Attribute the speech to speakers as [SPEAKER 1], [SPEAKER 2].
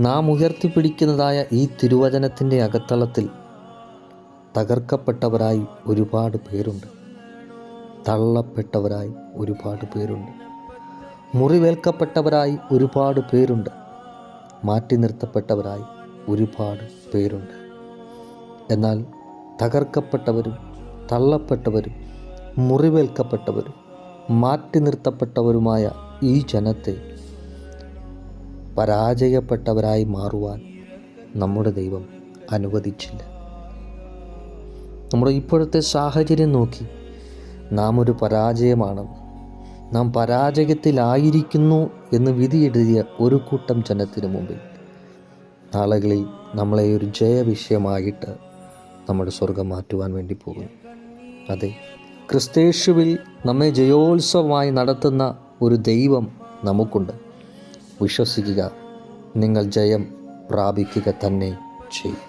[SPEAKER 1] നാം ഉയർത്തിപ്പിടിക്കുന്നതായ ഈ തിരുവചനത്തിൻ്റെ അകത്തളത്തിൽ തകർക്കപ്പെട്ടവരായി ഒരുപാട് പേരുണ്ട്, തള്ളപ്പെട്ടവരായി ഒരുപാട് പേരുണ്ട്, മുറിവേൽക്കപ്പെട്ടവരായി ഒരുപാട് പേരുണ്ട്, മാറ്റി നിർത്തപ്പെട്ടവരായി ഒരുപാട് പേരുണ്ട്. എന്നാൽ തകർക്കപ്പെട്ടവരും തള്ളപ്പെട്ടവരും മുറിവേൽക്കപ്പെട്ടവരും മാറ്റി നിർത്തപ്പെട്ടവരുമായ ഈ ജനത്തെ പരാജയപ്പെട്ടവരായി മാറുവാൻ നമ്മുടെ ദൈവം അനുവദിച്ചില്ല. നമ്മുടെ ഇപ്പോഴത്തെ സാഹചര്യം നോക്കി നാം ഒരു പരാജയമാണെന്ന്, നാം പരാജയത്തിലായിരിക്കുന്നു എന്ന് വിധിയെഴുതിയ ഒരു കൂട്ടം ജനത്തിന് മുമ്പിൽ നാളുകളിൽ നമ്മളെ ഒരു ജയവിഷയമായിട്ട് നമ്മുടെ സ്വർഗം മാറ്റുവാൻ വേണ്ടി പോകുന്നു. അതെ, ക്രിസ്തയേശുവിൽ നമ്മെ ജയോത്സവമായി നടത്തുന്ന ഒരു ദൈവം നമുക്കുണ്ട്. വിശ്വസിക്കുക, നിങ്ങൾ ജയം പ്രാപിക്കുക തന്നെ ചെയ്യും.